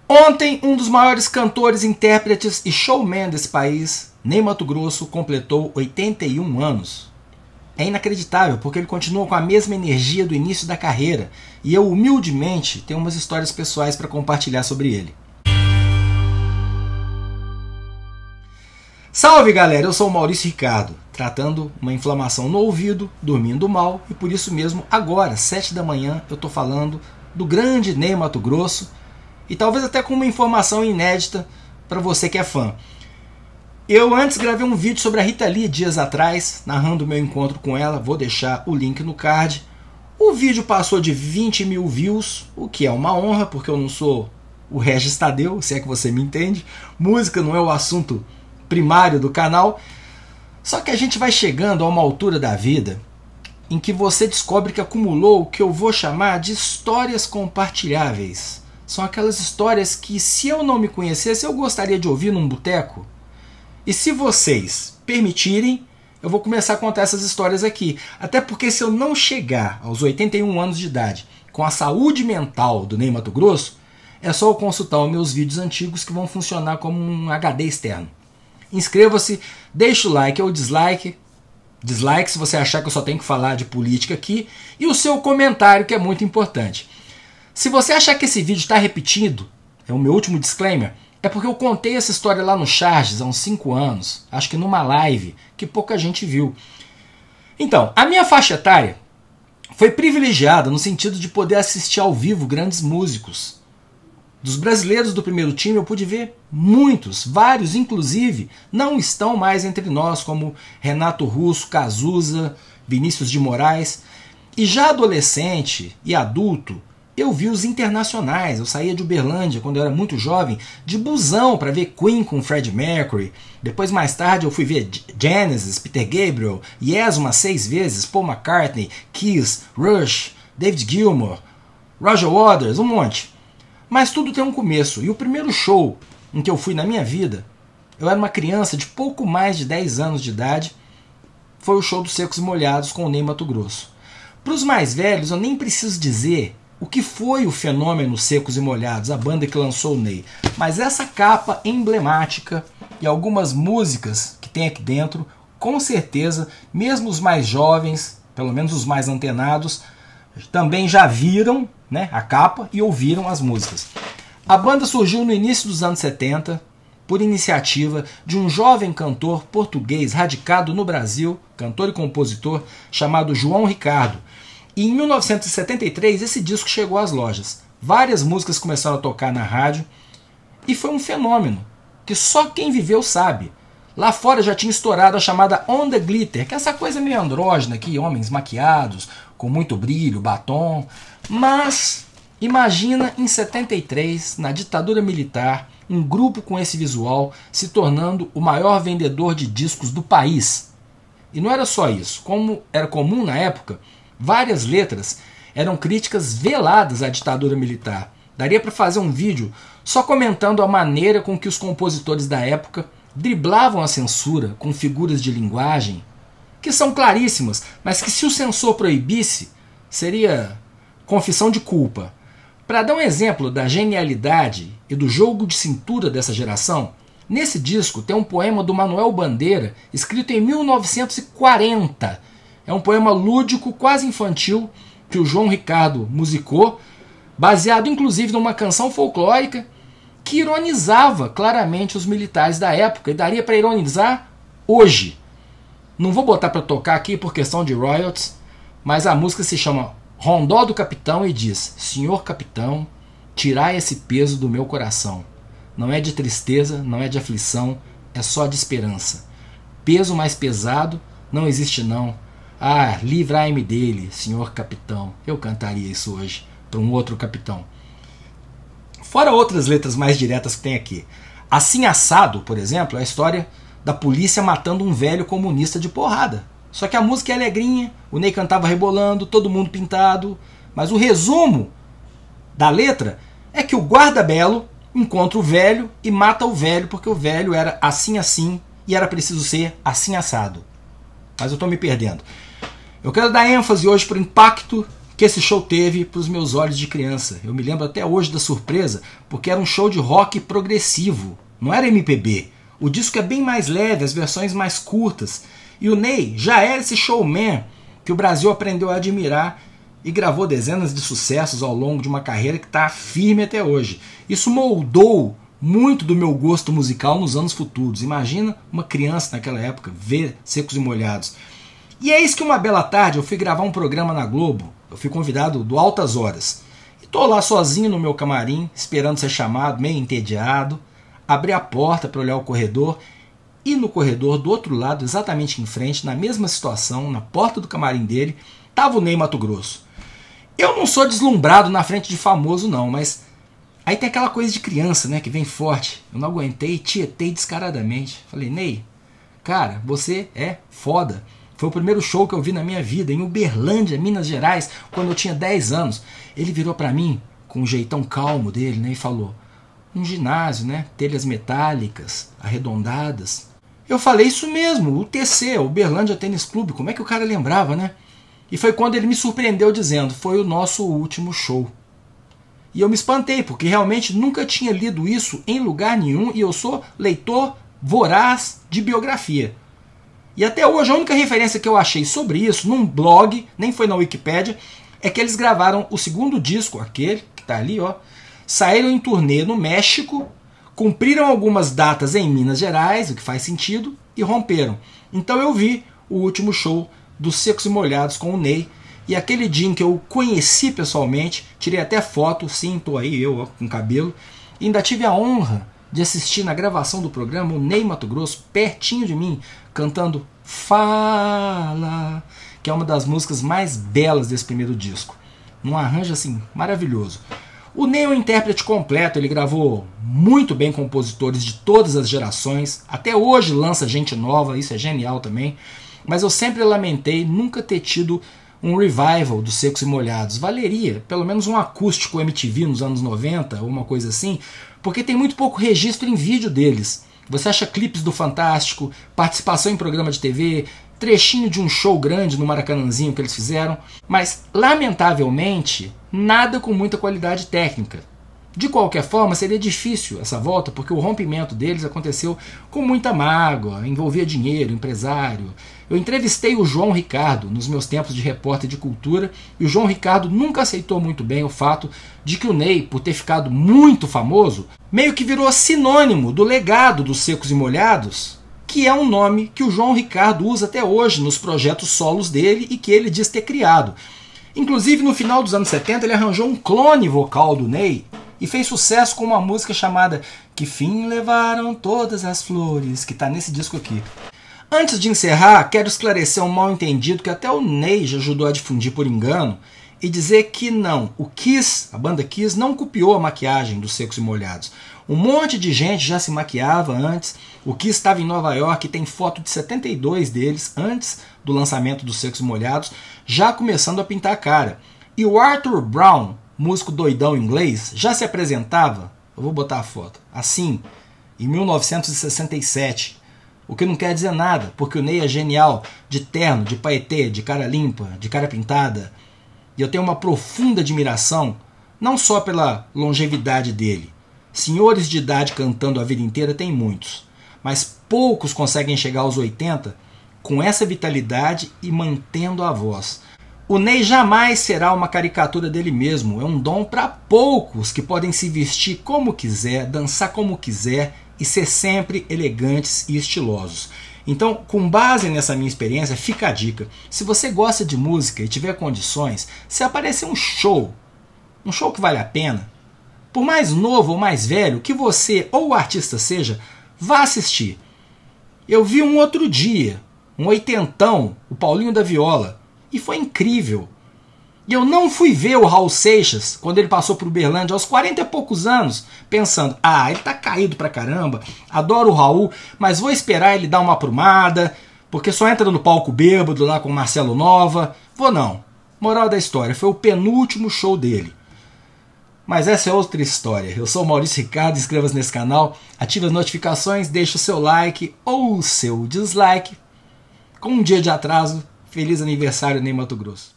Ontem, um dos maiores cantores, intérpretes e showman desse país, Ney Matogrosso, completou 81 anos. É inacreditável, porque ele continua com a mesma energia do início da carreira, e eu, humildemente, tenho umas histórias pessoais para compartilhar sobre ele. Salve, galera! Eu sou o Maurício Ricardo, tratando uma inflamação no ouvido, dormindo mal, e por isso mesmo, agora, 7 da manhã, eu estou falando do grande Ney Matogrosso, e talvez até com uma informação inédita para você que é fã. Eu antes gravei um vídeo sobre a Rita Lee dias atrás, narrando o meu encontro com ela, vou deixar o link no card. O vídeo passou de 20 mil views, o que é uma honra, porque eu não sou o Regis Tadeu, se é que você me entende. Música não é o assunto primário do canal. Só que a gente vai chegando a uma altura da vida em que você descobre que acumulou o que eu vou chamar de histórias compartilháveis. São aquelas histórias que, se eu não me conhecesse, eu gostaria de ouvir num boteco. E se vocês permitirem, eu vou começar a contar essas histórias aqui. Até porque se eu não chegar aos 81 anos de idade com a saúde mental do Ney Matogrosso, é só eu consultar os meus vídeos antigos que vão funcionar como um HD externo. Inscreva-se, deixe o like ou dislike. Dislike se você achar que eu só tenho que falar de política aqui. E o seu comentário, que é muito importante. Se você achar que esse vídeo está repetido, é o meu último disclaimer, é porque eu contei essa história lá no Charges há uns 5 anos, acho que numa live, que pouca gente viu. Então, a minha faixa etária foi privilegiada no sentido de poder assistir ao vivo grandes músicos. Dos brasileiros do primeiro time eu pude ver muitos, vários inclusive, não estão mais entre nós, como Renato Russo, Cazuza, Vinícius de Moraes. E já adolescente e adulto, eu vi os internacionais. Eu saía de Uberlândia quando eu era muito jovem, de busão para ver Queen com Freddie Mercury. Depois, mais tarde, eu fui ver Genesis, Peter Gabriel, Yes umas 6 vezes, Paul McCartney, Kiss, Rush, David Gilmour, Roger Waters, um monte. Mas tudo tem um começo, e o primeiro show em que eu fui na minha vida, eu era uma criança de pouco mais de 10 anos de idade, foi o show dos Secos e Molhados com o Ney Matogrosso. Para os mais velhos, eu nem preciso dizer o que foi o fenômeno Secos e Molhados, a banda que lançou o Ney. Mas essa capa emblemática e algumas músicas que tem aqui dentro, com certeza, mesmo os mais jovens, pelo menos os mais antenados, também já viram, né, a capa e ouviram as músicas. A banda surgiu no início dos anos 70, por iniciativa de um jovem cantor português radicado no Brasil, cantor e compositor, chamado João Ricardo. E em 1973 esse disco chegou às lojas. Várias músicas começaram a tocar na rádio e foi um fenômeno que só quem viveu sabe. Lá fora já tinha estourado a chamada On The Glitter, que é essa coisa meio andrógena aqui, homens maquiados, com muito brilho, batom. Mas imagina em 73, na ditadura militar, um grupo com esse visual se tornando o maior vendedor de discos do país. E não era só isso, como era comum na época, várias letras eram críticas veladas à ditadura militar. Daria para fazer um vídeo só comentando a maneira com que os compositores da época driblavam a censura com figuras de linguagem que são claríssimas, mas que se o censor proibisse, seria confissão de culpa. Para dar um exemplo da genialidade e do jogo de cintura dessa geração, nesse disco tem um poema do Manuel Bandeira, escrito em 1940. É um poema lúdico, quase infantil, que o João Ricardo musicou, baseado inclusive numa canção folclórica que ironizava claramente os militares da época, e daria para ironizar hoje. Não vou botar para tocar aqui por questão de royalties, mas a música se chama Rondó do Capitão e diz: Senhor Capitão, tirai esse peso do meu coração. Não é de tristeza, não é de aflição, é só de esperança. Peso mais pesado não existe não. Ah, livrai-me dele, senhor capitão. Eu cantaria isso hoje para um outro capitão. Fora outras letras mais diretas que tem aqui. Assim Assado, por exemplo, é a história da polícia matando um velho comunista de porrada. Só que a música é alegrinha, o Ney cantava rebolando, todo mundo pintado. Mas o resumo da letra é que o guarda belo encontra o velho e mata o velho porque o velho era assim assim e era preciso ser assim assado. Mas eu estou me perdendo. Eu quero dar ênfase hoje para o impacto que esse show teve para os meus olhos de criança. Eu me lembro até hoje da surpresa, porque era um show de rock progressivo, não era MPB. O disco é bem mais leve, as versões mais curtas. E o Ney já era esse showman que o Brasil aprendeu a admirar e gravou dezenas de sucessos ao longo de uma carreira que está firme até hoje. Isso moldou muito do meu gosto musical nos anos futuros. Imagina uma criança naquela época ver Secos e Molhados. E é isso que uma bela tarde eu fui gravar um programa na Globo. Eu fui convidado do Altas Horas. E tô lá sozinho no meu camarim, esperando ser chamado, meio entediado. Abri a porta para olhar o corredor. E no corredor, do outro lado, exatamente em frente, na mesma situação, na porta do camarim dele, estava o Ney Matogrosso. Eu não sou deslumbrado na frente de famoso não, mas aí tem aquela coisa de criança, né, que vem forte. Eu não aguentei, tietei descaradamente. Falei, Ney, cara, você é foda. Foi o primeiro show que eu vi na minha vida, em Uberlândia, Minas Gerais, quando eu tinha 10 anos. Ele virou pra mim, com um jeitão calmo dele, né, e falou, um ginásio, né, telhas metálicas, arredondadas. Eu falei, isso mesmo, o TC, o Uberlândia Tênis Clube, como é que o cara lembrava, né? E foi quando ele me surpreendeu dizendo, foi o nosso último show. E eu me espantei, porque realmente nunca tinha lido isso em lugar nenhum, e eu sou leitor voraz de biografia. E até hoje a única referência que eu achei sobre isso, num blog, nem foi na Wikipédia, é que eles gravaram o segundo disco, aquele que está ali, ó, saíram em turnê no México, cumpriram algumas datas em Minas Gerais, o que faz sentido, e romperam. Então eu vi o último show dos Secos e Molhados com o Ney, e aquele dia em que eu conheci pessoalmente, tirei até foto, sim, tô aí, eu ó, com cabelo, e ainda tive a honra de assistir na gravação do programa o Ney Matogrosso pertinho de mim, cantando Fala, que é uma das músicas mais belas desse primeiro disco. Num arranjo assim, maravilhoso. O Ney é um intérprete completo, ele gravou muito bem compositores de todas as gerações, até hoje lança gente nova, isso é genial também, mas eu sempre lamentei nunca ter tido um revival dos Secos e Molhados. Valeria, pelo menos um acústico MTV nos anos 90, ou uma coisa assim, porque tem muito pouco registro em vídeo deles. Você acha clipes do Fantástico, participação em programa de TV, trechinho de um show grande no Maracanãzinho que eles fizeram, mas, lamentavelmente, nada com muita qualidade técnica. De qualquer forma, seria difícil essa volta, porque o rompimento deles aconteceu com muita mágoa, envolvia dinheiro, empresário. Eu entrevistei o João Ricardo nos meus tempos de repórter de cultura, e o João Ricardo nunca aceitou muito bem o fato de que o Ney, por ter ficado muito famoso, meio que virou sinônimo do legado dos Secos e Molhados, que é um nome que o João Ricardo usa até hoje nos projetos solos dele e que ele diz ter criado. Inclusive, no final dos anos 70, ele arranjou um clone vocal do Ney e fez sucesso com uma música chamada Que Fim Levaram Todas as Flores, que está nesse disco aqui. Antes de encerrar, quero esclarecer um mal-entendido que até o Ney já ajudou a difundir por engano e dizer que não, o Kiss, a banda Kiss, não copiou a maquiagem dos Secos e Molhados. Um monte de gente já se maquiava antes, o Kiss estava em Nova York e tem foto de 72 deles, antes do lançamento dos Secos e Molhados, já começando a pintar a cara. E o Arthur Brown, músico doidão inglês, já se apresentava, eu vou botar a foto, assim, em 1967. O que não quer dizer nada, porque o Ney é genial, de terno, de paetê, de cara limpa, de cara pintada. E eu tenho uma profunda admiração, não só pela longevidade dele. Senhores de idade cantando a vida inteira tem muitos, mas poucos conseguem chegar aos 80 com essa vitalidade e mantendo a voz. O Ney jamais será uma caricatura dele mesmo, é um dom para poucos que podem se vestir como quiser, dançar como quiser e ser sempre elegantes e estilosos. Então, com base nessa minha experiência, fica a dica. Se você gosta de música e tiver condições, se aparecer um show que vale a pena, por mais novo ou mais velho que você ou o artista seja, vá assistir. Eu vi um outro dia, um oitentão, o Paulinho da Viola, e foi incrível. E eu não fui ver o Raul Seixas quando ele passou por Uberlândia aos 40 e poucos anos, pensando, ele tá caído pra caramba, adoro o Raul, mas vou esperar ele dar uma aprumada, porque só entra no palco bêbado lá com o Marcelo Nova. Vou não. Moral da história, foi o penúltimo show dele. Mas essa é outra história. Eu sou o Maurício Ricardo, inscreva-se nesse canal, ative as notificações, deixe o seu like ou o seu dislike. Com um dia de atraso, feliz aniversário, Ney Matogrosso.